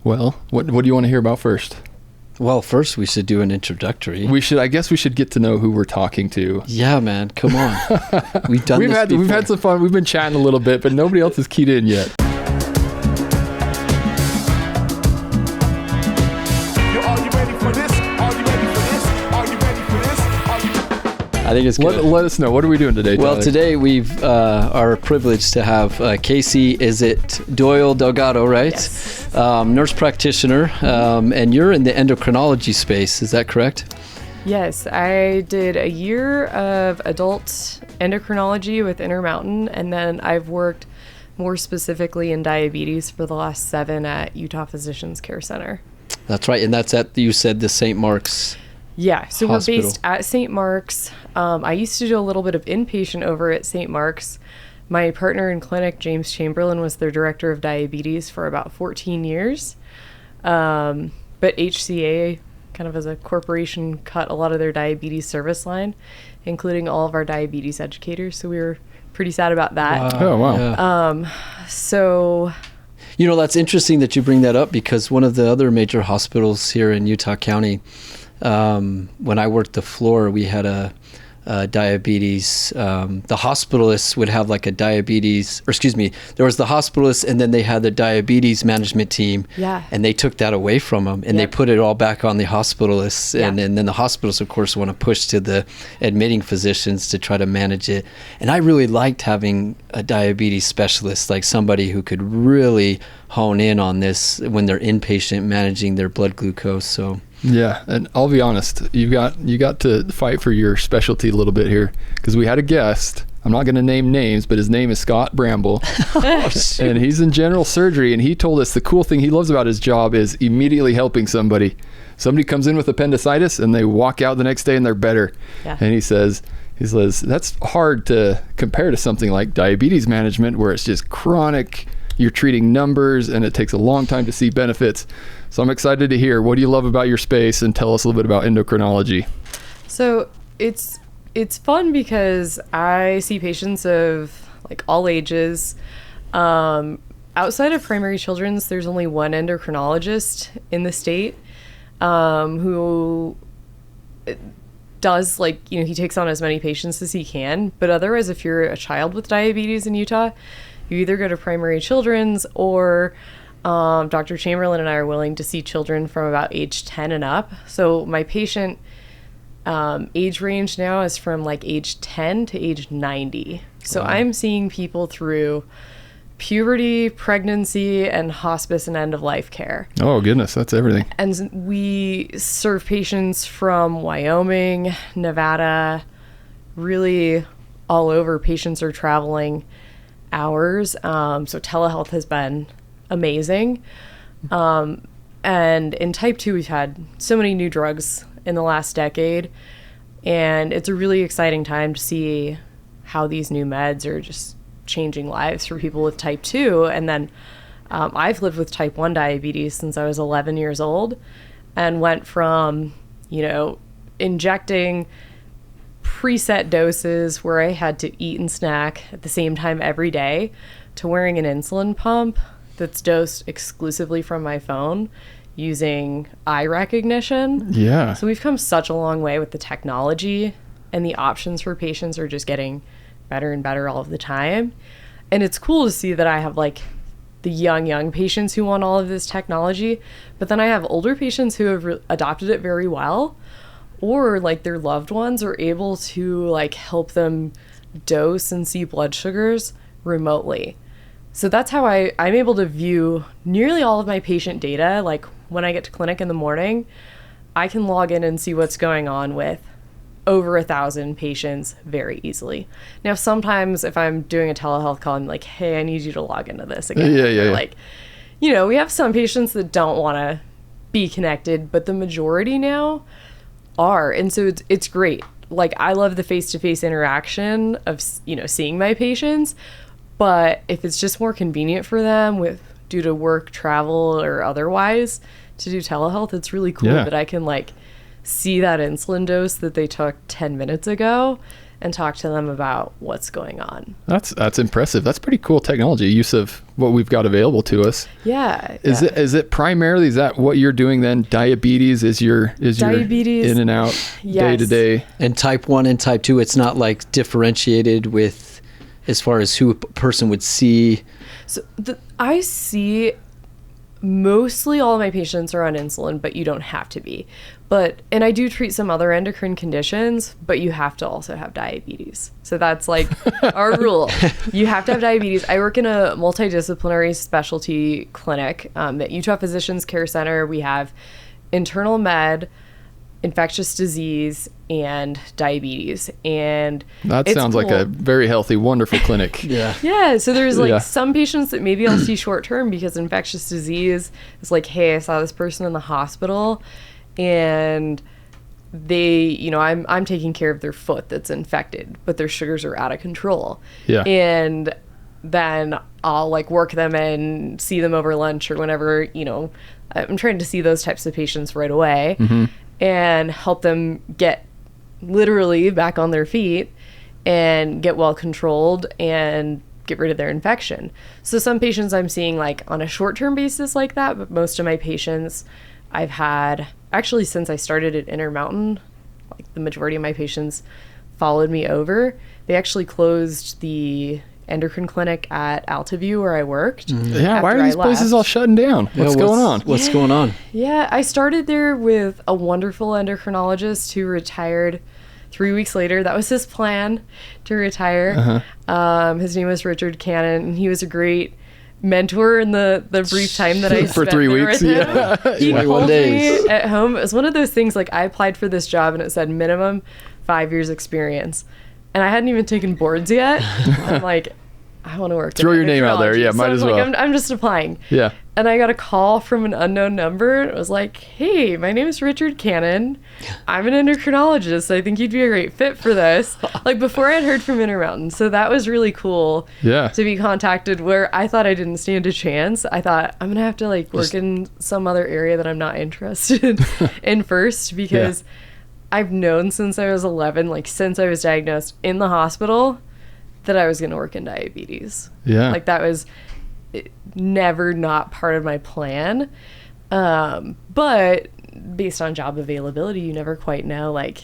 Well, what do you want to hear about first? Well, first we should do an introductory. I guess we should get to know who we're talking to. Yeah, man, come on. We've had some fun. We've been chatting a little bit, but nobody else has keyed in yet. I think it's good. Let us know. What are we doing today, Tyler? Well, today we've are privileged to have Kacie, is it Doyle-Delgado, right? Yes. Nurse practitioner, and you're in the endocrinology space, is that correct? Yes, I did a year of adult endocrinology with Intermountain, and then I've worked more specifically in diabetes for the last 7 at Utah Physicians Care Center. That's right, and that's at, you said, the St. Mark's. Yeah, so Hospital. We're based at St. Mark's. I used to do a little bit of inpatient over at St. Mark's. My partner in clinic, James Chamberlain, was their director of diabetes for about 14 years. But HCA, kind of as a corporation, cut a lot of their diabetes service line, including all of our diabetes educators. So we were pretty sad about that. Wow. Oh, wow. Yeah. So... You know, that's interesting that you bring that up, because one of the other major hospitals here in Utah County, when I worked the floor, we had a diabetes. The hospitalists would have like a diabetes, or excuse me, there was the hospitalists, and then they had the diabetes management team. Yeah. And they took that away from them, and they put it all back on the hospitalists. Yeah. And then the hospitals, of course, want to push to the admitting physicians to try to manage it. And I really liked having a diabetes specialist, like somebody who could really hone in on this when they're inpatient managing their blood glucose. So. Yeah, and I'll be honest, you got to fight for your specialty a little bit here, because we had a guest. I'm not going to name names, but his name is Scott Bramble, and he's in general surgery, and he told us the cool thing he loves about his job is immediately helping somebody. Somebody comes in with appendicitis, and they walk out the next day and they're better. Yeah. And he says that's hard to compare to something like diabetes management, where it's just chronic. You're treating numbers, and it takes a long time to see benefits. So I'm excited to hear, what do you love about your space, and tell us a little bit about endocrinology. So it's fun because I see patients of like all ages. Outside of primary children's, there's only one endocrinologist in the state who does, like, you know, he takes on as many patients as he can. But otherwise, if you're a child with diabetes in Utah, you either go to primary children's, or Dr. Chamberlain and I are willing to see children from about age 10 and up. So my patient age range now is from like age 10 to age 90. So wow. I'm seeing people through puberty, pregnancy, and hospice and end-of-life care. Oh, goodness, that's everything. And we serve patients from Wyoming, Nevada, really all over. Patients are traveling hours. So telehealth has been amazing. And in type 2, we've had so many new drugs in the last decade, and it's a really exciting time to see how these new meds are just changing lives for people with type 2. And then I've lived with type 1 diabetes since I was 11 years old, and went from, you know, injecting preset doses where I had to eat and snack at the same time every day, to wearing an insulin pump that's dosed exclusively from my phone using eye recognition. Yeah. So we've come such a long way with the technology, and the options for patients are just getting better and better all of the time. And it's cool to see that I have like the young patients who want all of this technology, but then I have older patients who have adopted it very well, or like their loved ones are able to like help them dose and see blood sugars remotely. So that's how I'm able to view nearly all of my patient data. Like when I get to clinic in the morning, I can log in and see what's going on with over 1,000 patients very easily. Now, sometimes if I'm doing a telehealth call, I'm like, hey, I need you to log into this again. Yeah. Like, you know, we have some patients that don't want to be connected, but the majority now are. And so it's great. Like, I love the face-to-face interaction of, you know, seeing my patients. But if it's just more convenient for them due to work, travel, or otherwise to do telehealth, it's really cool that I can like see that insulin dose that they took 10 minutes ago and talk to them about what's going on. That's impressive. That's pretty cool technology, use of what we've got available to us. Yeah. Is it primarily, is that what you're doing then? Diabetes is your Diabetes, in and out day to day? And type 1 and type 2, it's not like differentiated with as far as who a person would see. So I see mostly all of my patients are on insulin, but you don't have to be. And I do treat some other endocrine conditions, but you have to also have diabetes. So that's like our rule. You have to have diabetes. I work in a multidisciplinary specialty clinic at Utah Physicians Care Center. We have internal med, infectious disease, and diabetes. And that sounds like a very healthy, wonderful clinic. Yeah. So there's some patients that maybe I'll see short term because infectious disease is like, hey, I saw this person in the hospital and they, I'm taking care of their foot that's infected, but their sugars are out of control. Yeah. And then I'll like work them and see them over lunch or whenever, I'm trying to see those types of patients right away and help them get literally back on their feet and get well controlled and get rid of their infection. So some patients I'm seeing like on a short-term basis like that, but most of my patients I've had, actually since I started at Intermountain, like the majority of my patients followed me over. They actually closed the endocrine clinic at Altaview where I worked. Yeah, why are these places all shutting down? What's going on? What's going on? Yeah, I started there with a wonderful endocrinologist who retired 3 weeks later. That was his plan, to retire. His name was Richard Cannon, and he was a great mentor in the brief time that I spent for 3 weeks. With him. He 21 called days. me at home. It was one of those things like I applied for this job and it said minimum 5 years experience. And I hadn't even taken boards yet. I'm like, I want to work. Throw your name out there. Yeah, might as well. I'm just applying. Yeah. And I got a call from an unknown number. It was like, hey, my name is Richard Cannon. I'm an endocrinologist. I think you'd be a great fit for this. Like before I had heard from Intermountain. So that was really cool to be contacted where I thought I didn't stand a chance. I thought I'm going to have to like work in some other area that I'm not interested in first because I've known since I was 11, like since I was diagnosed in the hospital, that I was going to work in diabetes. Yeah. Like that was never not part of my plan. But based on job availability, you never quite know like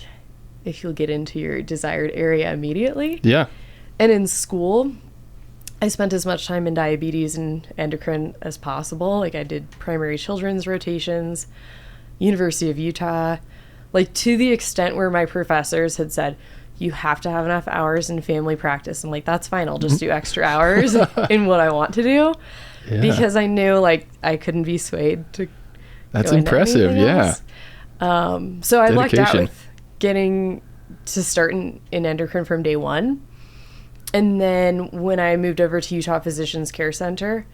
if you'll get into your desired area immediately. Yeah. And in school, I spent as much time in diabetes and endocrine as possible. Like I did primary children's rotations, University of Utah, like to the extent where my professors had said, you have to have enough hours in family practice. I'm like, that's fine. I'll just do extra hours in what I want to do because I knew like I couldn't be swayed to. That's impressive. Yeah. So I lucked out with getting to start in endocrine from day one. And then when I moved over to Utah Physicians Care Center,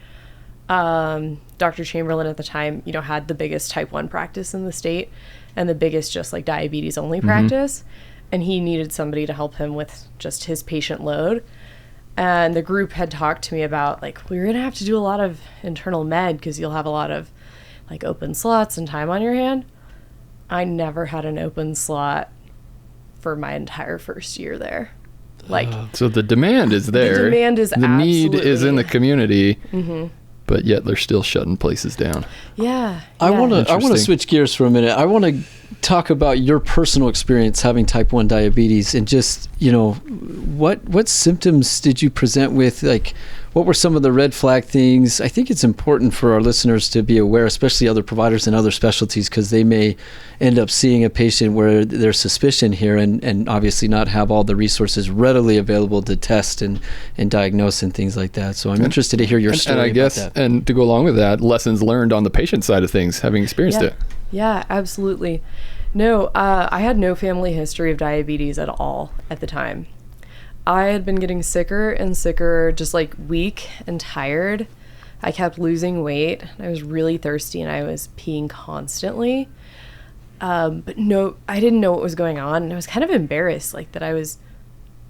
Dr. Chamberlain at the time, had the biggest type 1 practice in the state and the biggest just like diabetes only practice. And he needed somebody to help him with just his patient load. And the group had talked to me about like, we're going to have to do a lot of internal med because you'll have a lot of like open slots and time on your hand. I never had an open slot for my entire first year there. Like, so the demand is there. The demand is the need is in the community. But yet they're still shutting places down. Yeah. I want to switch gears for a minute. I want to talk about your personal experience having type 1 diabetes and just, what symptoms did you present with? Like, what were some of the red flag things? I think it's important for our listeners to be aware, especially other providers in other specialties, because they may end up seeing a patient where there's suspicion here and obviously not have all the resources readily available to test and diagnose and things like that. So I'm interested to hear your story. And I guess, and to go along with that, lessons learned on the patient side of things, having experienced it. Yeah, absolutely. No, I had no family history of diabetes at all at the time. I had been getting sicker and sicker, just like weak and tired. I kept losing weight. I was really thirsty and I was peeing constantly. But no, I didn't know what was going on. And I was kind of embarrassed, like that I was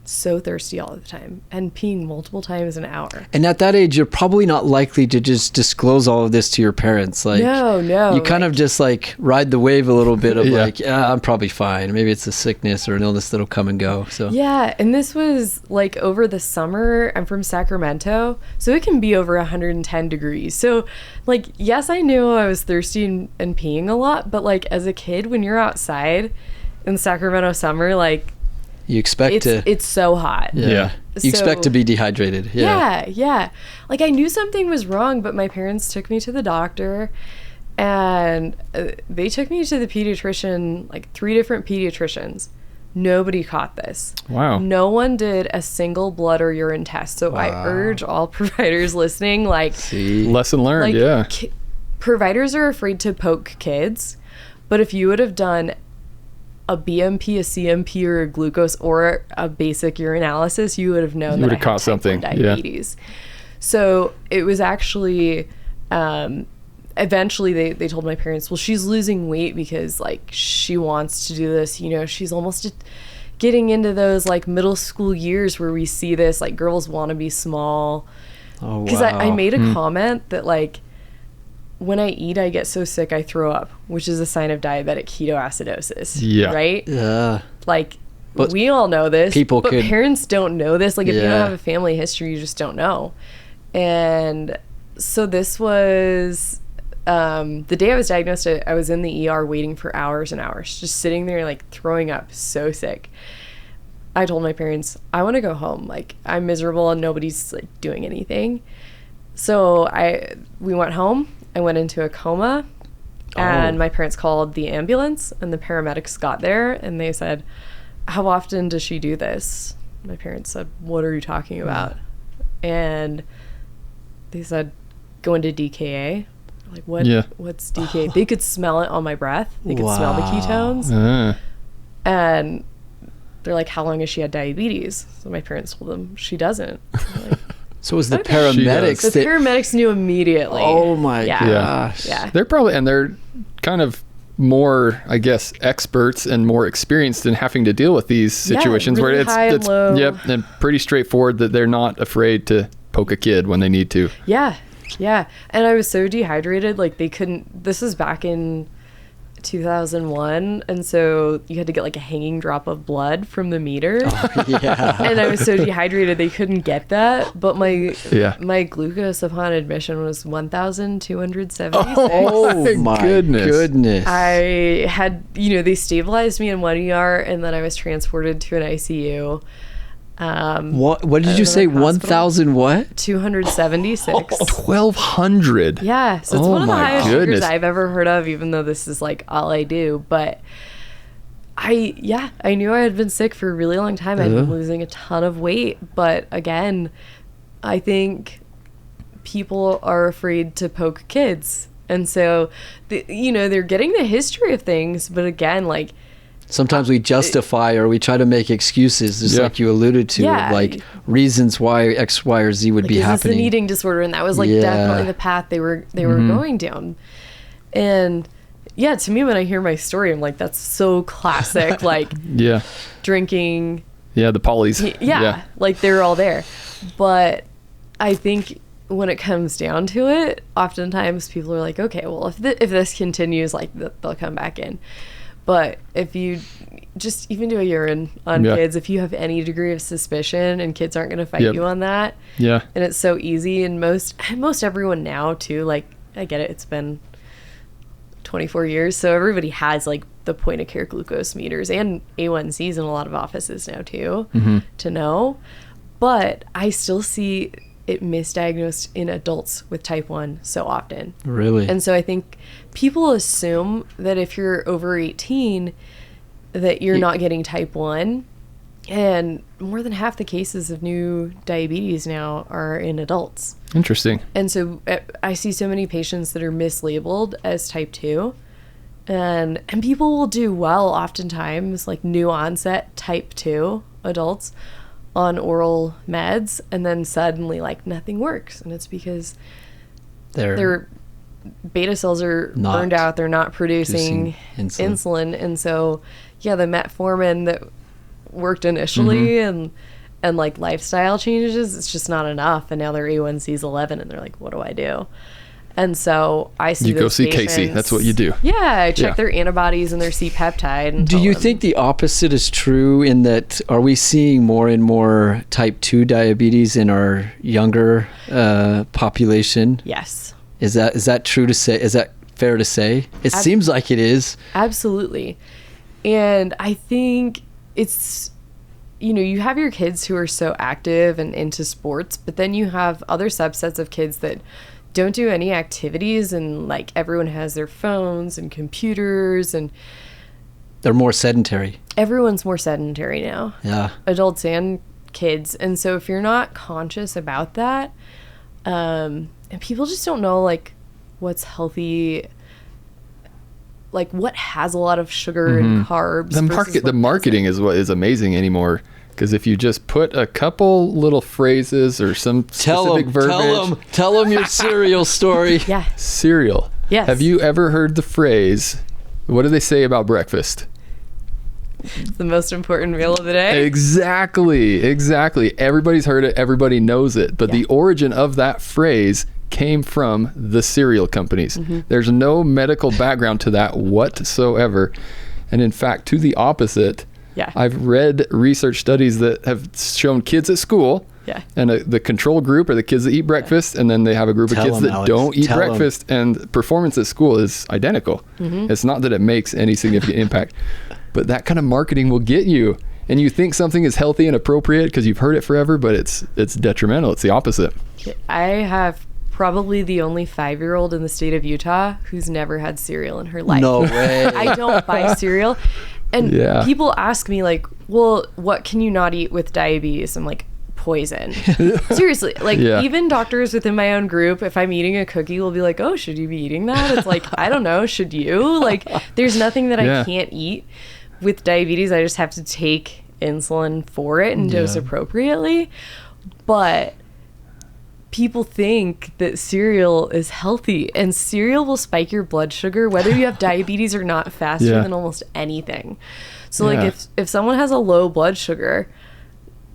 so thirsty all the time and peeing multiple times an hour. And at that age, you're probably not likely to just disclose all of this to your parents. Like, no. You kind of just like ride the wave a little bit of Yeah. like, yeah, I'm probably fine. Maybe it's a sickness or an illness that'll come and go. So Yeah, and this was like over the summer. I'm from Sacramento, so it can be over 110 degrees. So like, yes, I knew I was thirsty and peeing a lot, but like as a kid, when you're outside in Sacramento summer, like you expect it's so hot. Yeah. You expect to be dehydrated. Yeah. Yeah. Like I knew something was wrong, but my parents took me to the doctor, and they took me to the pediatrician, like 3 different pediatricians. Nobody caught this. Wow. No one did a single blood or urine test. So I urge all providers listening, like, See, Lesson learned. like Yeah. providers are afraid to poke kids, but if you would have done a BMP, a CMP, or a glucose, or a basic urinalysis, you would have known You that would I have had caught type 1 something. Yeah. diabetes. So it was actually, eventually they told my parents, well, she's losing weight because like she wants to do this. You know, she's almost getting into those like middle school years where we see this, like girls want to be small. oh Because wow. I made a comment that like, when I eat, I get so sick I throw up, which is a sign of diabetic ketoacidosis. Yeah. Right? Yeah. Like, But we all know this, people but could- parents don't know this. Like, if you Yeah. don't have a family history, you just don't know. And so this was the day I was diagnosed. I was in the ER waiting for hours and hours, just sitting there like throwing up, so sick. I told my parents, I want to go home. Like, I'm miserable and nobody's like doing anything. So we went home. I went into a coma, and my parents called the ambulance, and the paramedics got there, and they said, how often does she do this? My parents said, what are you talking about? And they said, go into DKA. Like, what? Yeah. What's DKA? They could smell it on my breath. They could smell the Wow. ketones. And they're like, how long has she had diabetes? So my parents told them, she doesn't. I'm like, So it was the Okay. paramedics the that, paramedics knew immediately. oh my Yeah. gosh. Yeah. They're kind of more, I guess, experts and more experienced in having to deal with these situations really where high and it's low. yep, and pretty straightforward that they're not afraid to poke a kid when they need to. Yeah. And I was so dehydrated, like they couldn't, this was back in 2001, and so you had to get like a hanging drop of blood from the meter. Yeah. And I was so dehydrated they couldn't get that, but Yeah. my glucose upon admission was 1,276. Oh my goodness. I had, they stabilized me in one ER, and then I was transported to an ICU. What did you say? Hospital. 1,000 what? 276. 1,200. Yeah, so it's Oh one of the my highest goodness. sugars I've ever heard of, even though this is like all I do. But I knew I had been sick for a really long time. I'd been losing a ton of weight. But again, I think people are afraid to poke kids. And so, they're getting the history of things. But again, like, Sometimes we justify or we try to make excuses, just Yeah. like you alluded to, Yeah. of like reasons why X, Y, or Z would like, be is this happening. an eating disorder? And that was like Yeah. definitely the path they were going down. And yeah, to me, when I hear my story, I'm like, that's so classic. Like Yeah. drinking. Yeah, the polys. Yeah, like they're all there. But I think when it comes down to it, oftentimes people are like, okay, well, if this continues, like they'll come back in. But if you just even do a urine on Yeah. kids, if you have any degree of suspicion, and kids aren't going to fight Yep. you on that, Yeah. and it's so easy, and most everyone now too, like, I get it, it's been 24 years, so everybody has like the point of care glucose meters and A1Cs in a lot of offices now too, to know. But I still see it misdiagnosed in adults with type 1 so often. Really? And so I think people assume that if you're over 18 that you're not getting type 1, and more than half the cases of new diabetes now are in adults. Interesting. And so I see so many patients that are mislabeled as type 2, and people will do well oftentimes, like new onset type 2 adults on oral meds, and then suddenly like nothing works, and it's because their beta cells are Not burned out, they're not producing insulin. and so the metformin that worked initially and and like lifestyle changes, it's just not enough. And now their A1C is 11 and they're like, what do I do? And so I see You go those see patients. Kacie. That's what you do. Yeah, I check their antibodies and their C-peptide. And Do you think the opposite is true in that are we seeing more and more type 2 diabetes in our younger population? Yes. Is that true to say? Is that fair to say? It seems like it is. Absolutely. And I think it's, you have your kids who are so active and into sports, but then you have other subsets of kids that don't do any activities, and like everyone has their phones and computers, and they're more sedentary. Everyone's more sedentary now. Yeah. Adults and kids. And so if you're not conscious about that, and people just don't know like what's healthy, like what has a lot of sugar and carbs. The marketing is what is amazing anymore. Because if you just put a couple little phrases or some specific verbiage. Tell them your cereal story. Yeah. Cereal. Yes. Have you ever heard the phrase, what do they say about breakfast? It's the most important meal of the day. Exactly. Everybody's heard it. Everybody knows it. But the origin of that phrase came from the cereal companies. There's no medical background to that whatsoever. And in fact, to the opposite, I've read research studies that have shown kids at school, and the control group are the kids that eat breakfast, and then they have a group of kids that don't eat breakfast, and performance at school is identical. It's not that it makes any significant impact, but that kind of marketing will get you, and you think something is healthy and appropriate because you've heard it forever, but it's detrimental. It's the opposite. I have probably the only 5-year-old in the state of Utah who's never had cereal in her life. No way. I don't buy cereal. And people ask me like, well, what can you not eat with diabetes? I'm like, poison. Seriously. Like even doctors within my own group, if I'm eating a cookie, will be like, oh, should you be eating that? It's like, I don't know. Should you? Like there's nothing that I can't eat with diabetes. I just have to take insulin for it and dose appropriately. But people think that cereal is healthy, and cereal will spike your blood sugar whether you have diabetes or not faster than almost anything. So like if someone has a low blood sugar,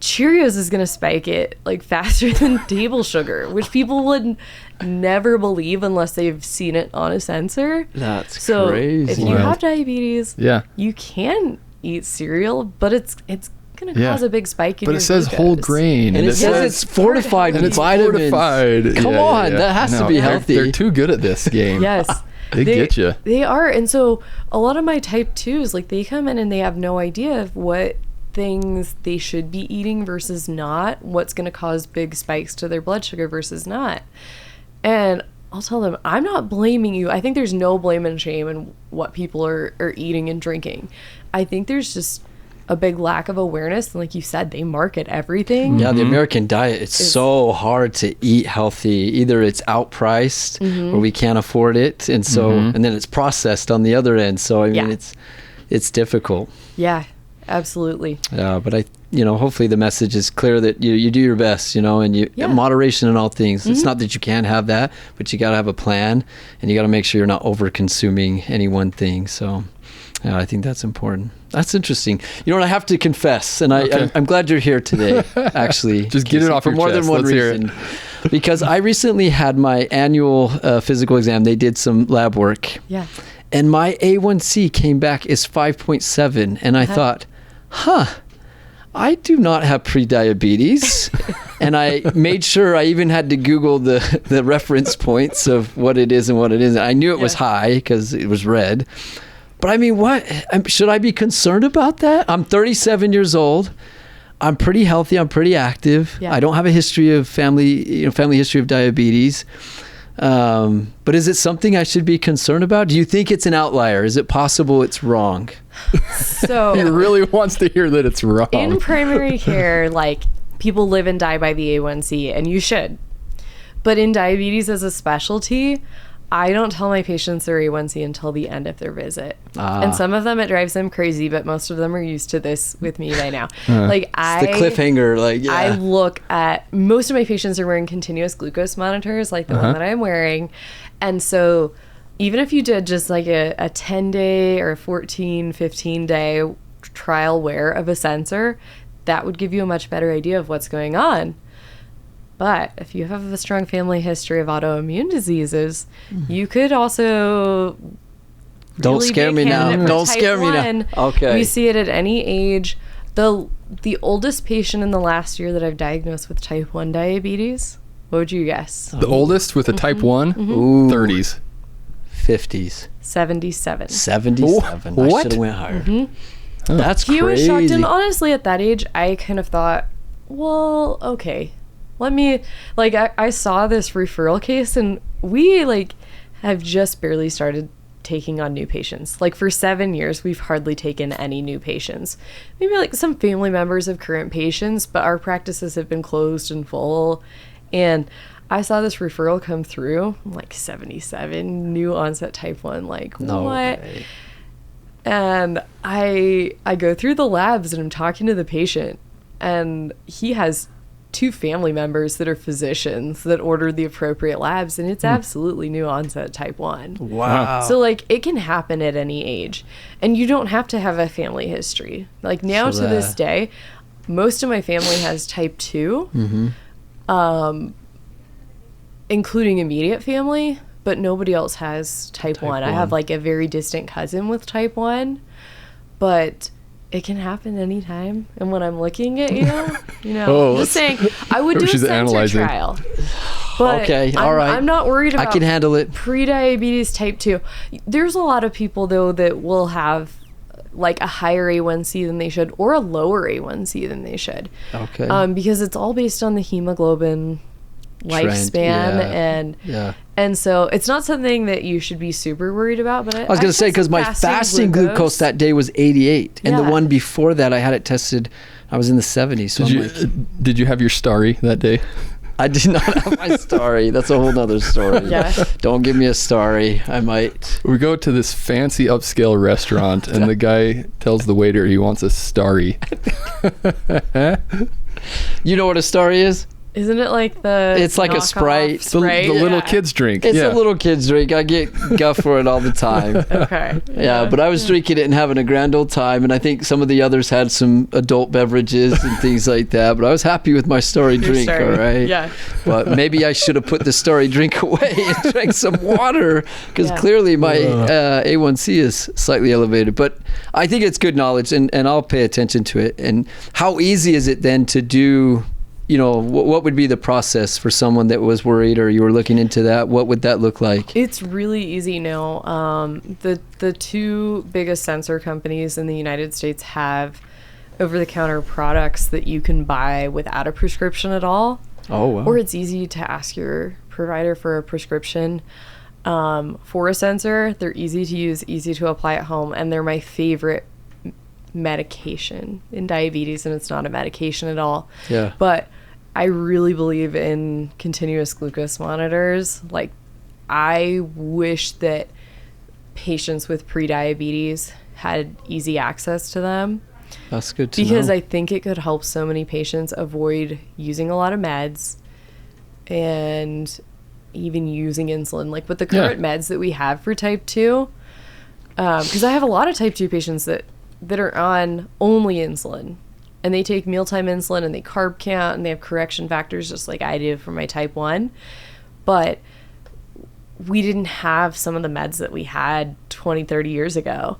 Cheerios is going to spike it like faster than table sugar, which people would never believe unless they've seen it on a sensor. That's so crazy. If you have diabetes, yeah, you can eat cereal, but it's going to cause a big spike in your But it says glucose. whole grain. And it says it's fortified with vitamins. Come on, that has to be healthy. They're too good at this game. Yes. They get you. They are. And so a lot of my type 2s, like they come in and they have no idea of what things they should be eating versus not, what's going to cause big spikes to their blood sugar versus not. And I'll tell them, I'm not blaming you. I think there's no blame and shame in what people are eating and drinking. I think there's just a big lack of awareness. And like you said, they market everything. Yeah, the American diet, it's so hard to eat healthy. Either it's outpriced or we can't afford it. And so, and then it's processed on the other end. So, I mean, it's difficult. Yeah, absolutely. But hopefully the message is clear that you do your best, and you moderation in all things. It's not that you can't have that, but you got to have a plan, and you got to make sure you're not over consuming any one thing. So I think that's important. That's interesting. You know what? I have to confess, and I'm glad you're here today, actually. Just get it off for your more chest. than one Let's reason. Because I recently had my annual physical exam. They did some lab work. Yeah. And my A1C came back as 5.7. And I thought, I do not have prediabetes. And I made sure I even had to Google the reference points of what it is and what it isn't. I knew it was high because it was red. But I mean, should I be concerned about that? I'm 37 years old. I'm pretty healthy. I'm pretty active. Yeah. I don't have a history of family history of diabetes. But is it something I should be concerned about? Do you think it's an outlier? Is it possible it's wrong? So he really wants to hear that it's wrong. In primary care, like people live and die by the A1C, and you should. But in diabetes as a specialty, I don't tell my patients their A1C until the end of their visit. And some of them, it drives them crazy, but most of them are used to this with me by now. It's the cliffhanger. I look at, most of my patients are wearing continuous glucose monitors, like the one that I'm wearing. And so even if you did just like a 10-day or a 14, 15-day trial wear of a sensor, that would give you a much better idea of what's going on. But if you have a strong family history of autoimmune diseases, you could also Don't really scare be me a now. candidate for Don't type scare me 1. now. Okay. We see it at any age. The oldest patient in the last year that I've diagnosed with type 1 diabetes, what would you guess? The oldest with a type 1? Ooh, 30s. 50s. 77. 77. What? I should have went higher. That's He was crazy. shocked, and honestly, at that age, I kind of thought, well, okay, let me, like, I saw this referral case, and we, like, have just barely started taking on new patients. Like, for 7 years, we've hardly taken any new patients. Maybe, like, some family members of current patients, but our practices have been closed and full, and I saw this referral come through, I'm like, 77, new onset type 1, like, No what? way. And I go through the labs and I'm talking to the patient, and he has 2 family members that are physicians that ordered the appropriate labs, and it's absolutely new onset type 1. Wow. So, like, it can happen at any age, and you don't have to have a family history. Like, now So to this day, most of my family has type 2, including immediate family, but nobody else has type 1. I have, like, a very distant cousin with type 1, but it can happen anytime. And when I'm looking at you know, Oh, just saying, I would do a she's sensor analyzing. trial. But Okay, all right. I'm not worried I about can handle it. pre-diabetes type 2. There's a lot of people, though, that will have, like, a higher A1C than they should, or a lower A1C than they should. Okay. Because it's all based on the hemoglobin lifespan, and so it's not something that you should be super worried about. But I was going to say, because my fasting glucose that day was 88, and the Yeah. one before that I had it tested, I was in the 70s. So Did you have your starry that day? I did not have my starry. That's a whole nother story. Yeah. Don't give me a starry. I might. We go to this fancy upscale restaurant, and the guy tells the waiter he wants a starry. You know what a starry is? Isn't it like the? It's like a knockoff Sprite. The little Yeah. kids drink. It's yeah. a little kid's drink. I get guff for it all the time. Okay. Yeah, but I was drinking it and having a grand old time, and I think some of the others had some adult beverages and things like that, but I was happy with my starry drink, Starry. all right? Yeah. But maybe I should have put the starry drink away and drank some water, because Yeah. clearly my A1C is slightly elevated. But I think it's good knowledge, and I'll pay attention to it. And how easy is it then to do, you know, what would be the process for someone that was worried, or you were looking into that? What would that look like? It's really easy now. The 2 biggest sensor companies in the United States have over-the-counter products that you can buy without a prescription at all. Oh, wow. Or it's easy to ask your provider for a prescription for a sensor. They're easy to use, easy to apply at home, and they're my favorite medication in diabetes, and it's not a medication at all. Yeah. But I really believe in continuous glucose monitors. Like, I wish that patients with prediabetes had easy access to them, That's good to because know. I think it could help so many patients avoid using a lot of meds and even using insulin. Like, with the current meds that we have for type 2, because I have a lot of type 2 patients that are on only insulin, and they take mealtime insulin, and they carb count, and they have correction factors just like I do for my type 1. But we didn't have some of the meds that we had 20, 30 years ago.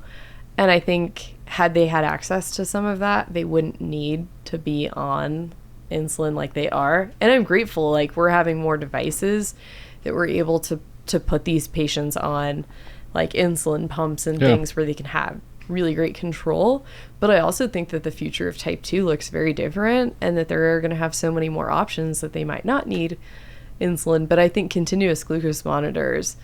And I think had they had access to some of that, they wouldn't need to be on insulin like they are. And I'm grateful, like, we're having more devices that we're able to put these patients on, like insulin pumps and things where they can have really great control. But I also think that the future of type 2 looks very different, and that they're going to have so many more options that they might not need insulin. But I think continuous glucose monitors,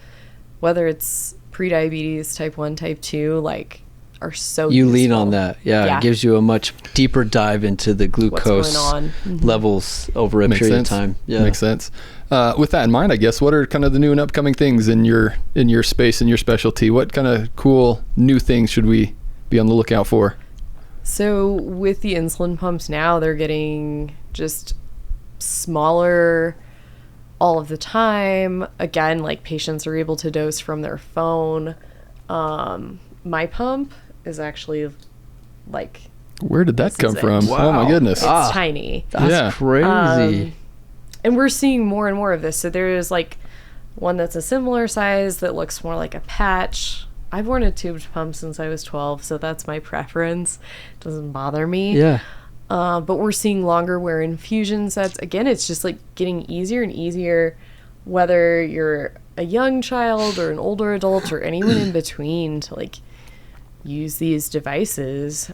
whether it's prediabetes, type 1, type 2, like, are so You useful. lean on that. Yeah, it gives you a much deeper dive into the glucose going on. levels over a Makes period sense. of time. Yeah. Makes sense. With that in mind, I guess, what are kind of the new and upcoming things in your space and your specialty? What kind of cool new things should we be on the lookout for? So with the insulin pumps now, they're getting just smaller all of the time. Again, like, patients are able to dose from their phone. My pump is actually, like, Where did that come is it. from? Wow. Oh my goodness. It's tiny. That's Yeah. crazy. And we're seeing more and more of this. So there's like one that's a similar size that looks more like a patch. I've worn a tubed pump since I was 12, so that's my preference. It doesn't bother me. Yeah. But we're seeing longer wear infusion sets. Again, it's just like getting easier and easier, whether you're a young child or an older adult or anyone in between, to like use these devices.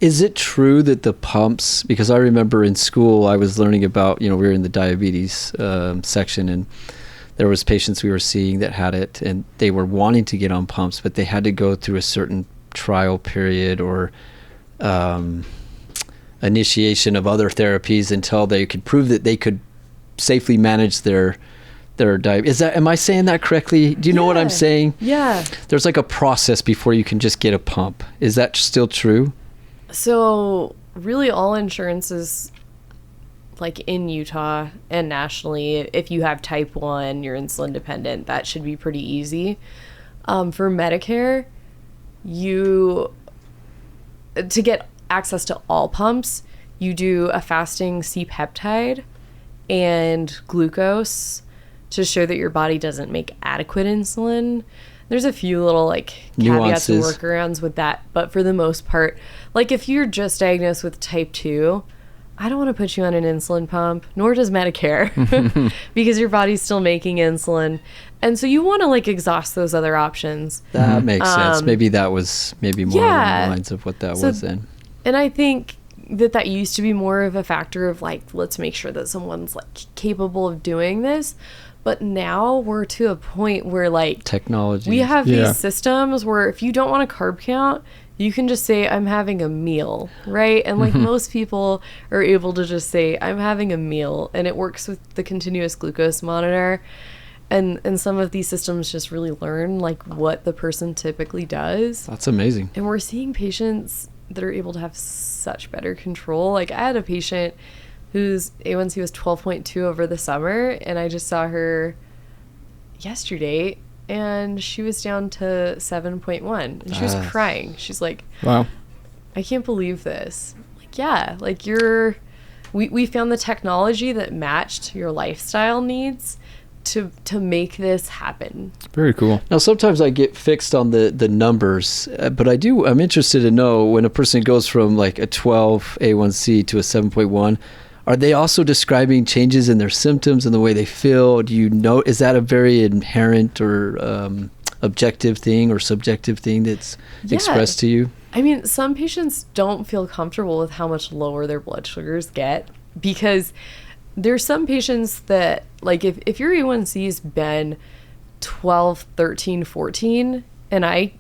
Is it true that the pumps, because I remember in school I was learning about, we were in the diabetes section, and there was patients we were seeing that had it, and they were wanting to get on pumps, but they had to go through a certain trial period or initiation of other therapies until they could prove that they could safely manage their diabetes. Am I saying that correctly? Do you know what I'm saying? Yeah. There's like a process before you can just get a pump. Is that still true? So really all insurances, like in Utah and nationally, if you have type 1, you're insulin dependent, that should be pretty easy. For Medicare, to get access to all pumps, you do a fasting C-peptide and glucose to show that your body doesn't make adequate insulin. There's a few little like caveats and workarounds with that, but for the most part, like if you're just diagnosed with type 2, I don't want to put you on an insulin pump, nor does Medicare, because your body's still making insulin. And so you want to like exhaust those other options. That makes sense. Maybe that was more along the lines of what that was then. And I think that used to be more of a factor of like, let's make sure that someone's like capable of doing this. But now we're to a point where like technology, we have these systems where if you don't want a carb count, you can just say, I'm having a meal, right? And like most people are able to just say, I'm having a meal, and it works with the continuous glucose monitor. And some of these systems just really learn like what the person typically does. That's amazing. And we're seeing patients that are able to have such better control. Like I had a patient whose A1C was 12.2 over the summer, and I just saw her yesterday, and she was down to 7.1, and she was crying. She's like, wow, I can't believe this. Like, yeah, like we found the technology that matched your lifestyle needs to make this happen. Very cool. Now, sometimes I get fixed on the numbers, but I'm interested to know when a person goes from like a 12 A1C to a 7.1, are they also describing changes in their symptoms and the way they feel? Do you know, is that a very inherent or objective thing or subjective thing that's expressed to you? I mean, some patients don't feel comfortable with how much lower their blood sugars get, because there's some patients that, like, if your A1C's been 12, 13, 14, and I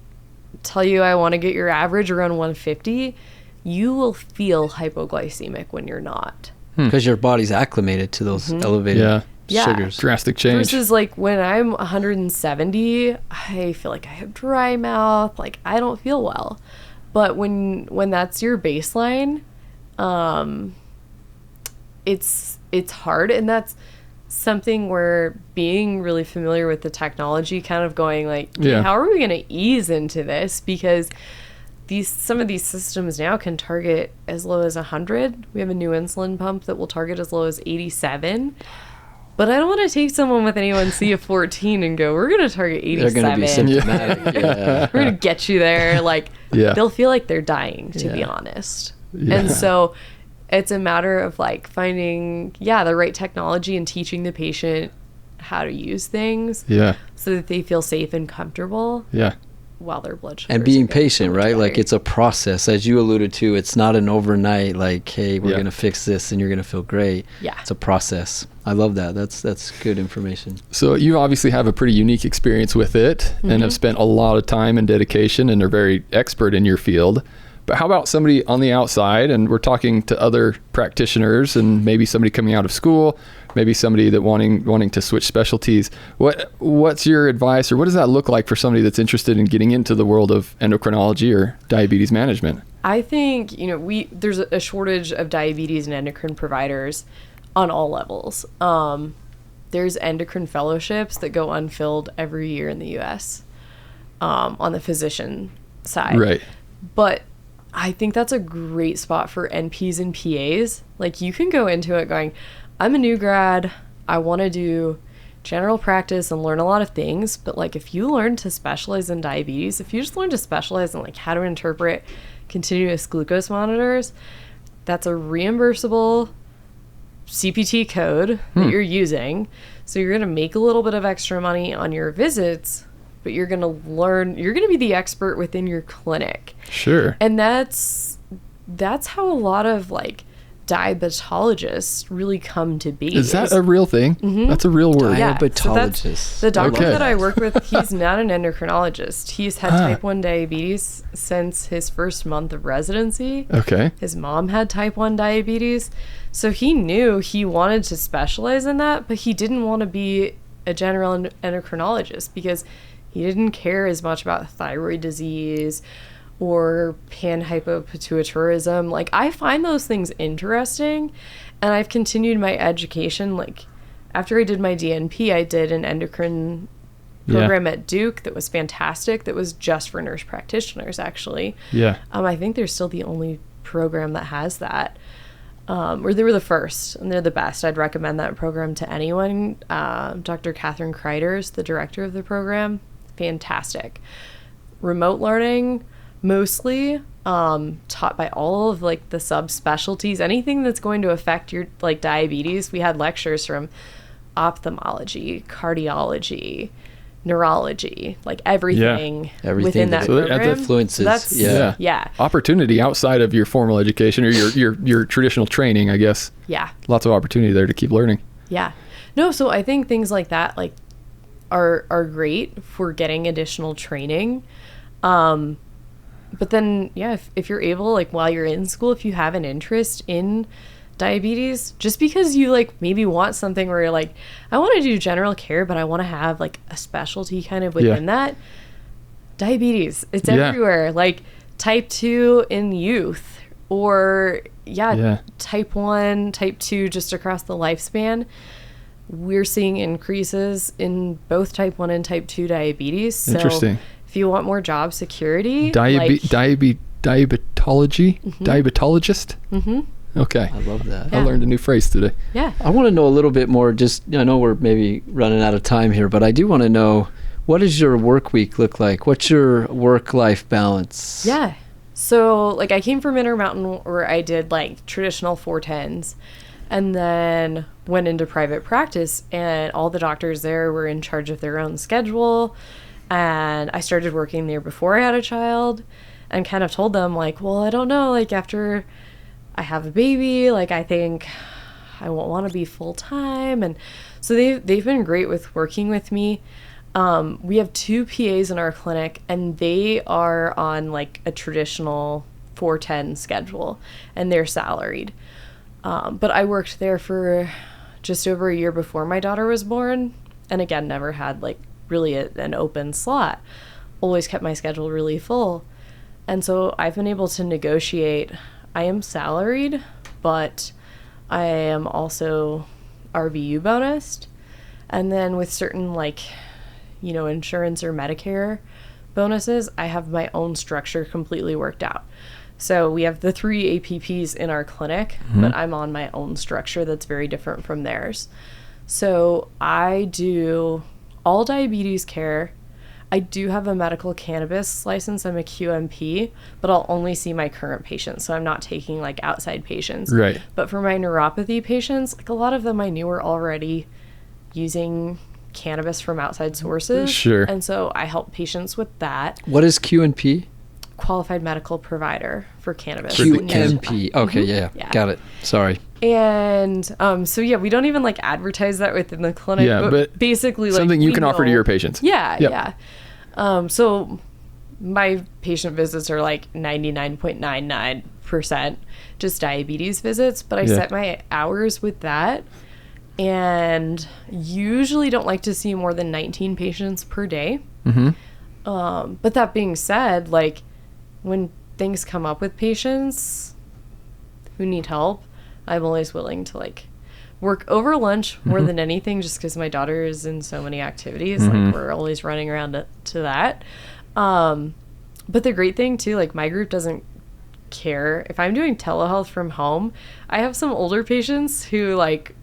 tell you I want to get your average around 150, you will feel hypoglycemic when you're not. Because your body's acclimated to those elevated sugars. Drastic change. Versus like when I'm 170, I feel like I have dry mouth, like I don't feel well. But when that's your baseline, it's hard, and that's something where being really familiar with the technology, kind of going like, how are we going to ease into this? Because some of these systems now can target as low as 100. We have a new insulin pump that will target as low as 87. But I don't want to take someone with an A1C of 14 and go, we're going to target 87. They're going to be symptomatic. We're going to get you there. Like, they'll feel like they're dying, to be honest. And so it's a matter of like finding, the right technology and teaching the patient how to use things so that they feel safe and comfortable. While their blood sugars and being patient, right? Like, it's a process, as you alluded to. It's not an overnight like, hey, we're going to fix this and you're going to feel great. It's a process. I love that. That's good information. So you obviously have a pretty unique experience with it and have spent a lot of time and dedication and are very expert in your field. But how about somebody on the outside? And we're talking to other practitioners and maybe somebody coming out of school, maybe somebody that wanting to switch specialties. What's your advice, or what does that look like for somebody that's interested in getting into the world of endocrinology or diabetes management? I think, there's a shortage of diabetes and endocrine providers on all levels. There's endocrine fellowships that go unfilled every year in the U.S. On the physician side. Right. But I think that's a great spot for NPs and PAs. Like, you can go into it going, I'm a new grad, I want to do general practice and learn a lot of things, but like if you learn to specialize in diabetes, if you just learn to specialize in like how to interpret continuous glucose monitors, that's a reimbursable CPT code that you're using. So you're going to make a little bit of extra money on your visits, but you're going to learn, you're going to be the expert within your clinic. Sure. And that's how a lot of like diabetologists really come to be. Is that a real thing? Mm-hmm. That's a real word. Yeah. Diabetologist. So the doctor Okay. that I work with, he's not an endocrinologist. He's had type 1 diabetes since his first month of residency. Okay. His mom had type 1 diabetes. So he knew he wanted to specialize in that, but he didn't want to be a general endocrinologist because he didn't care as much about thyroid disease or panhypopituitarism. Like, I find those things interesting, and I've continued my education. Like, after I did my DNP, I did an endocrine program at Duke that was fantastic, that was just for nurse practitioners, actually. Yeah. I think they're still the only program that has that. Or they were the first, and they're the best. I'd recommend that program to anyone. Dr. Catherine Kreiter's the director of the program. Fantastic. Remote learning, mostly taught by all of like the subspecialties, anything that's going to affect your like diabetes. We had lectures from ophthalmology, cardiology, neurology, like everything within that that program. influences. That's, yeah. Opportunity outside of your formal education or your traditional training, I guess. Yeah. Lots of opportunity there to keep learning. Yeah. No, so I think things like that like are great for getting additional training. But then, yeah, if you're able, like while you're in school, if you have an interest in diabetes, just because you like maybe want something where you're like, I want to do general care, but I want to have like a specialty kind of within that. Diabetes, it's everywhere. Like type 2 in youth, or type 1, type 2 just across the lifespan. We're seeing increases in both type 1 and type 2 diabetes. So Interesting. if you want more job security, diabetology? Diabetologist? Mm-hmm. Okay. I love that. I learned a new phrase today. Yeah. I want to know a little bit more. Just, I know we're maybe running out of time here, but I do want to know, what does your work week look like? What's your work-life balance? Yeah. So, like, I came from Intermountain where I did, like, traditional 410s and then went into private practice, and all the doctors there were in charge of their own schedule. And I started working there before I had a child and kind of told them, like, well, I don't know, like, after I have a baby, like, I think I won't want to be full-time. And so they've been great with working with me. We have 2 PAs in our clinic, and they are on like a traditional 410 schedule, and they're salaried. But I worked there for just over a year before my daughter was born, and again, never had like really an open slot. Always kept my schedule really full. And so I've been able to negotiate. I am salaried, but I am also RVU bonused. And then with certain like, you know, insurance or Medicare bonuses, I have my own structure completely worked out. So we have the 3 APPs in our clinic, but I'm on my own structure that's very different from theirs. So I do all diabetes care. I do have a medical cannabis license. I'm a QMP, but I'll only see my current patients. So I'm not taking like outside patients. Right. But for my neuropathy patients, like a lot of them I knew were already using cannabis from outside sources. Sure. And so I help patients with that. What is QNP? Qualified medical provider for cannabis. QMP. Okay, yeah. Got it. Sorry. And so yeah, we don't even like advertise that within the clinic. Yeah, but basically like something you can offer to your patients. Yeah. So my patient visits are like 99.99% just diabetes visits, but I set my hours with that, and usually don't like to see more than 19 patients per day. But that being said, like when things come up with patients who need help, I'm always willing to like work over lunch more than anything, just because my daughter is in so many activities. Like we're always running around to that. But the great thing too, like my group doesn't care. If I'm doing telehealth from home, I have some older patients who like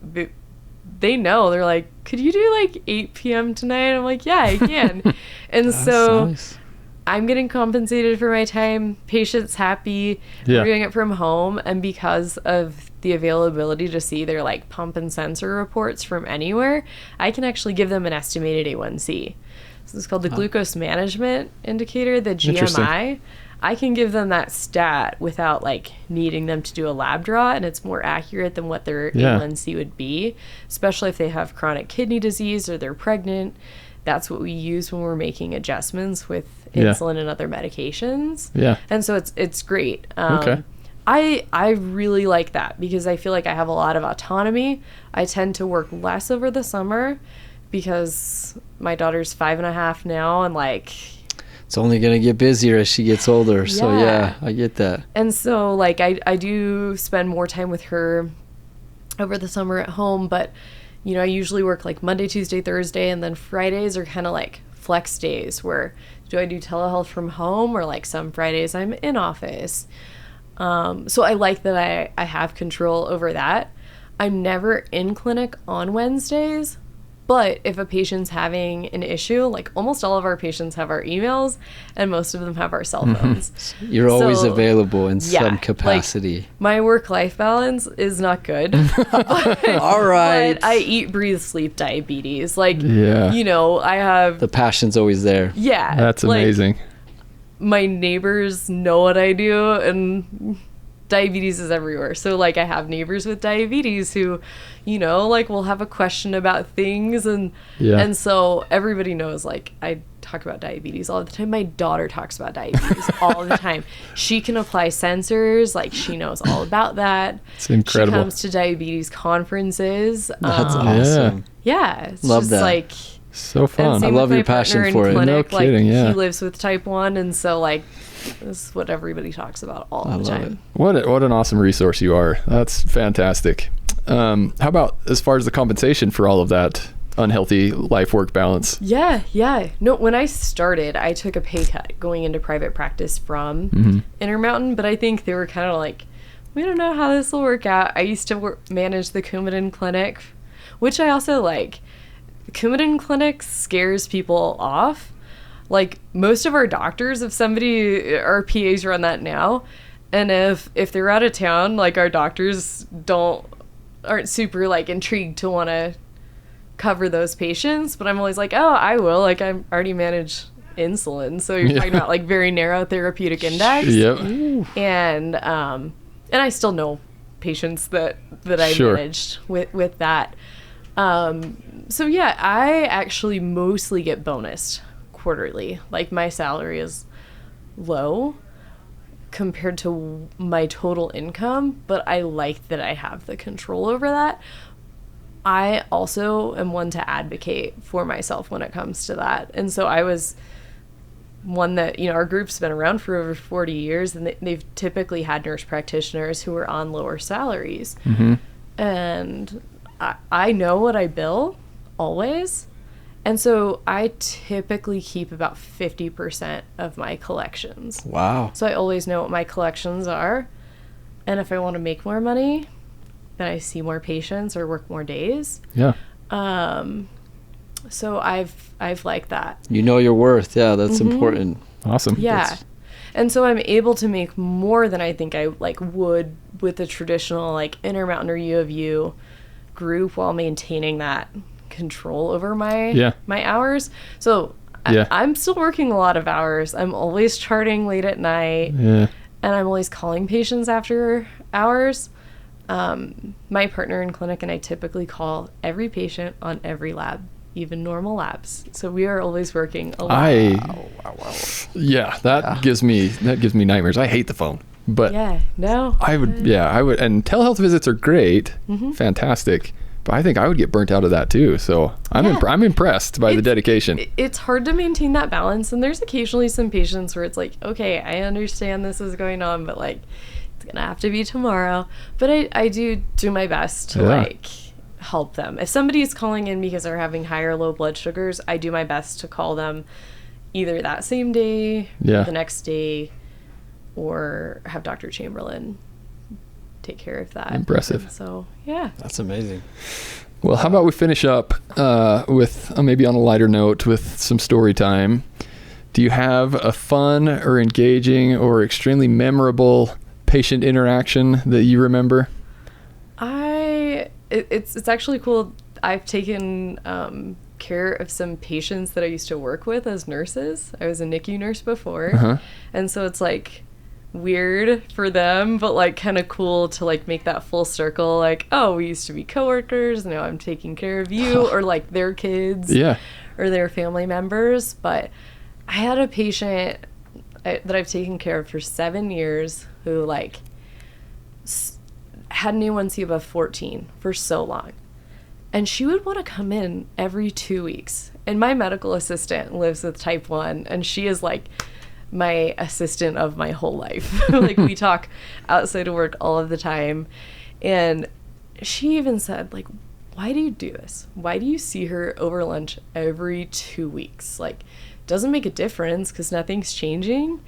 they know, they're like, could you do like 8 p.m. tonight? I'm like, yeah, I can. And so nice. I'm getting compensated for my time. Patient's happy. Yeah. We're doing it from home. And because of the availability to see their like pump and sensor reports from anywhere, I can actually give them an estimated A1C. So it's called the glucose management indicator, the GMI. I can give them that stat without like needing them to do a lab draw, and it's more accurate than what their A1C would be, especially if they have chronic kidney disease or they're pregnant. That's what we use when we're making adjustments with insulin and other medications. Yeah. And so it's great. Okay. I really like that because I feel like I have a lot of autonomy. I tend to work less over the summer because my daughter's 5.5 now, and like It's only going to get busier as she gets older. So yeah, I get that. And so like I do spend more time with her over the summer at home, but you know, I usually work like Monday, Tuesday, Thursday, and then Fridays are kind of like flex days where do I do telehealth from home, or like some Fridays I'm in office. So I like that I have control over that. I'm never in clinic on Wednesdays, but if a patient's having an issue, like almost all of our patients have our emails and most of them have our cell phones. You're always available in some capacity. Like, my work-life balance is not good. All right. But I eat, breathe, sleep diabetes. Like, Yeah. you know, I have... The passion's always there. Yeah. That's like, amazing. my neighbors know what I do, and diabetes is everywhere. So like I have neighbors with diabetes who, you know, like will have a question about things, and so everybody knows like I talk about diabetes all the time. My daughter talks about diabetes all the time. She can apply sensors, like she knows all about that. It's incredible. She comes to diabetes conferences. That's awesome. Yeah, it's Love just that. like So fun. I love your passion for it. No kidding, like, yeah. He lives with type 1, and so like this is what everybody talks about all the time. What an awesome resource you are. That's fantastic. How about as far as the compensation for all of that unhealthy life-work balance? Yeah. No, when I started, I took a pay cut going into private practice from Intermountain, but I think they were kind of like, we don't know how this will work out. I used to manage the Coumadin clinic, which I also like. The Coumadin clinic scares people off. Like most of our doctors, if somebody, our PAs run that now, and if they're out of town, like our doctors aren't super like intrigued to want to cover those patients, but I'm always like, oh, I will, like I already manage insulin, so you're talking about like very narrow therapeutic index. And I still know patients that I managed with that. So yeah, I actually mostly get bonused quarterly. Like my salary is low compared to my total income, but I like that I have the control over that. I also am one to advocate for myself when it comes to that. And so I was one that, you know, our group's been around for over 40 years, and they've typically had nurse practitioners who are on lower salaries. And I know what I bill always. And so I typically keep about 50% of my collections. Wow. So I always know what my collections are. And if I want to make more money, then I see more patients or work more days. Yeah. So I've liked that. You know your worth. Yeah, that's important. Awesome. Yeah. And so I'm able to make more than I think I like would with a traditional like Intermountain or U of U group while maintaining that control over my hours. So I'm still working a lot of hours. I'm always charting late at night, and I'm always calling patients after hours. My partner in clinic and I typically call every patient on every lab, even normal labs. So we are always working a lot. That gives me nightmares. I hate the phone. But I would, and telehealth visits are great, fantastic. But I think I would get burnt out of that too. So I'm impressed by the dedication. It's hard to maintain that balance, and there's occasionally some patients where it's like, okay, I understand this is going on, but like it's gonna have to be tomorrow. But I do my best to like help them. If somebody is calling in because they're having high or low blood sugars, I do my best to call them either that same day, or the next day. or have Dr. Chamberlain take care of that. Impressive. And so, yeah. That's amazing. Well, how about we finish up with maybe on a lighter note with some story time. Do you have a fun or engaging or extremely memorable patient interaction that you remember? It's actually cool. I've taken care of some patients that I used to work with as nurses. I was a NICU nurse before. And so it's like weird for them, but like kind of cool to like make that full circle. Like, oh, we used to be coworkers. Now I'm taking care of you, or like their kids, or their family members. But I had a patient that I've taken care of for 7 years who like had an A1C above 14 for so long. And she would want to come in every 2 weeks. And my medical assistant lives with type 1, and she is like my assistant of my whole life. Like, we talk outside of work all of the time. And she even said, like, why do you do this? Why do you see her over lunch every 2 weeks? Like, doesn't make a difference because nothing's changing.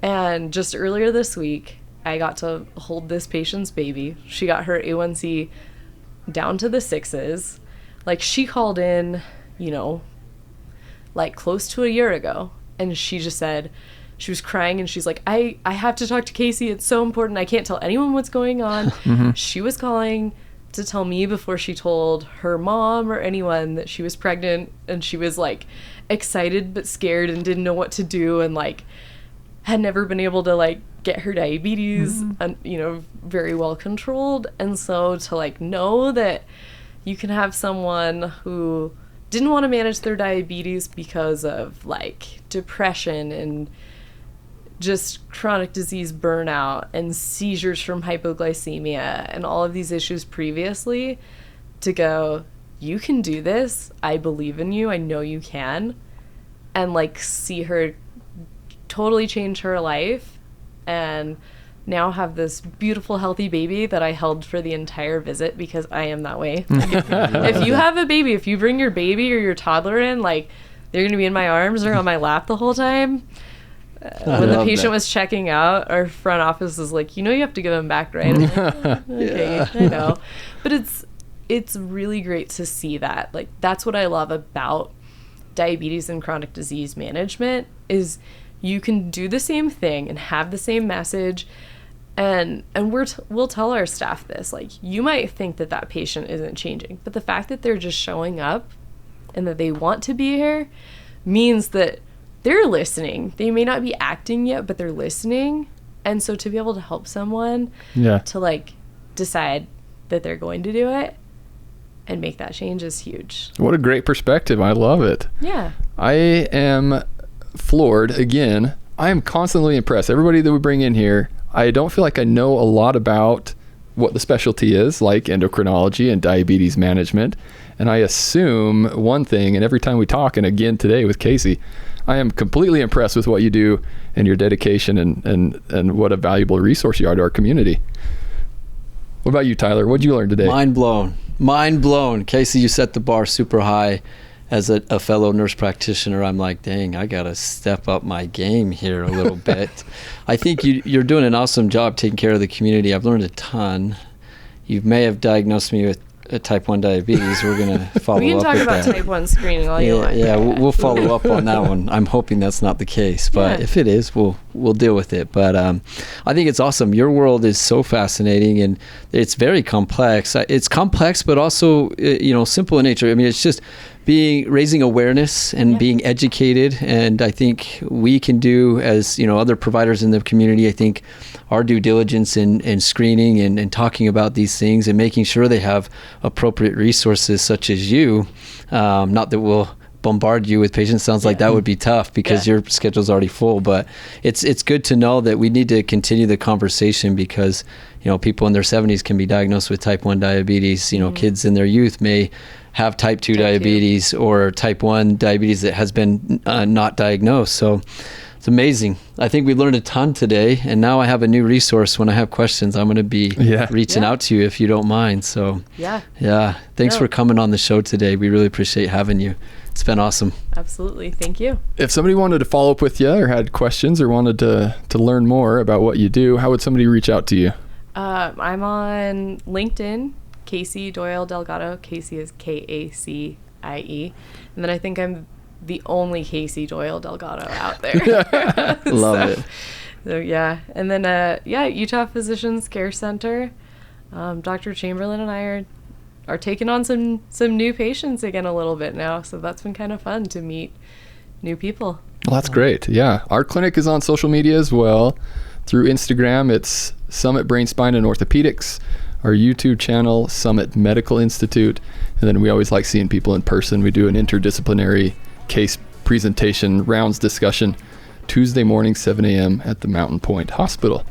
And just earlier this week, I got to hold this patient's baby. She got her A1C down to the 6s. Like, she called in, you know, like close to a year ago, and she just said, she was crying, and she's like, I have to talk to Kacie. It's so important. I can't tell anyone what's going on. She was calling to tell me before she told her mom or anyone that she was pregnant, and she was like excited but scared and didn't know what to do, and like had never been able to like get her diabetes and, you know, very well controlled. And so to like know that you can have someone who didn't want to manage their diabetes because of like depression and just chronic disease burnout and seizures from hypoglycemia and all of these issues previously, to go, you can do this. I believe in you. I know you can. And like see her totally change her life and now have this beautiful, healthy baby that I held for the entire visit, because I am that way. If you have a baby, if you bring your baby or your toddler in, like, they're going to be in my arms or on my lap the whole time. When the patient was checking out, our front office was like, you know, you have to give him back, right? I'm like, okay, I know. But it's really great to see that. Like, that's what I love about diabetes and chronic disease management, is you can do the same thing and have the same message. And we'll tell our staff this, like, you might think that that patient isn't changing, but the fact that they're just showing up and that they want to be here means that they're listening. They may not be acting yet, but they're listening. And so to be able to help someone to like decide that they're going to do it and make that change is huge. What a great perspective. I love it. Yeah. I am floored again. I am constantly impressed. Everybody that we bring in here, I don't feel like I know a lot about what the specialty is, like endocrinology and diabetes management. And I assume one thing, and every time we talk, and again today with Kacie, I am completely impressed with what you do and your dedication and what a valuable resource you are to our community. What about you, Tyler? What did you learn today? Mind blown. Kacie, you set the bar super high. As a fellow nurse practitioner, I'm like, dang, I got to step up my game here a little bit. I think you're doing an awesome job taking care of the community. I've learned a ton. You may have diagnosed me with type 1 diabetes. We're going to follow up with that. We can talk about type 1 screening all you want. Yeah, we'll follow up on that one. I'm hoping that's not the case, but if it is, we'll deal with it. But I think it's awesome. Your world is so fascinating, and it's very complex. It's complex, but also simple in nature. I mean, it's just raising awareness and being educated. And I think we can do, as other providers in the community, I think our due diligence in screening and talking about these things and making sure they have appropriate resources such as you. Not that we'll bombard you with patients. Sounds like that would be tough because your schedule's already full, but it's good to know that we need to continue the conversation, because people in their 70s can be diagnosed with type 1 diabetes. Kids in their youth may have type 2 diabetes or type 1 diabetes that has been not diagnosed. So it's amazing. I think we learned a ton today, and now I have a new resource. When I have questions, I'm going to be reaching out to you if you don't mind. So thanks for coming on the show today. We really appreciate having you. It's been awesome. Absolutely. Thank you. If somebody wanted to follow up with you or had questions or wanted to learn more about what you do, how would somebody reach out to you? I'm on LinkedIn, Kacie Doyle-Delgado. Kacie is Kacie. And then I think I'm the only Kacie Doyle-Delgado out there. Love it. So yeah. And then Utah Physicians Care Center. Dr. Chamberlain and I are taking on some new patients again a little bit now. So that's been kind of fun to meet new people. Well, that's great. Yeah. Our clinic is on social media as well. Through Instagram, it's Summit Brain, Spine, and Orthopedics. Our YouTube channel, Summit Medical Institute. And then we always like seeing people in person. We do an interdisciplinary case presentation rounds discussion Tuesday morning, 7 a.m. at the Mountain Point Hospital.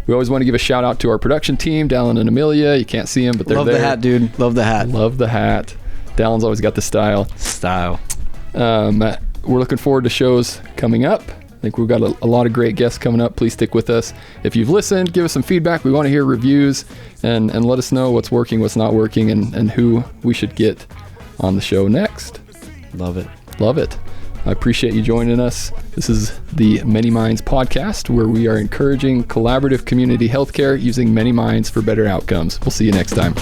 We always want to give a shout out to our production team, Dallin and Amelia. You can't see them, but they're there. Love the hat, dude. Love the hat. Love the hat. Dallin's always got the style. We're looking forward to shows coming up. I think we've got a lot of great guests coming up. Please stick with us. If you've listened, give us some feedback. We want to hear reviews and let us know what's working, what's not working, and who we should get on the show next. Love it. Love it. I appreciate you joining us. This is the Many Minds podcast, where we are encouraging collaborative community healthcare using many minds for better outcomes. We'll see you next time.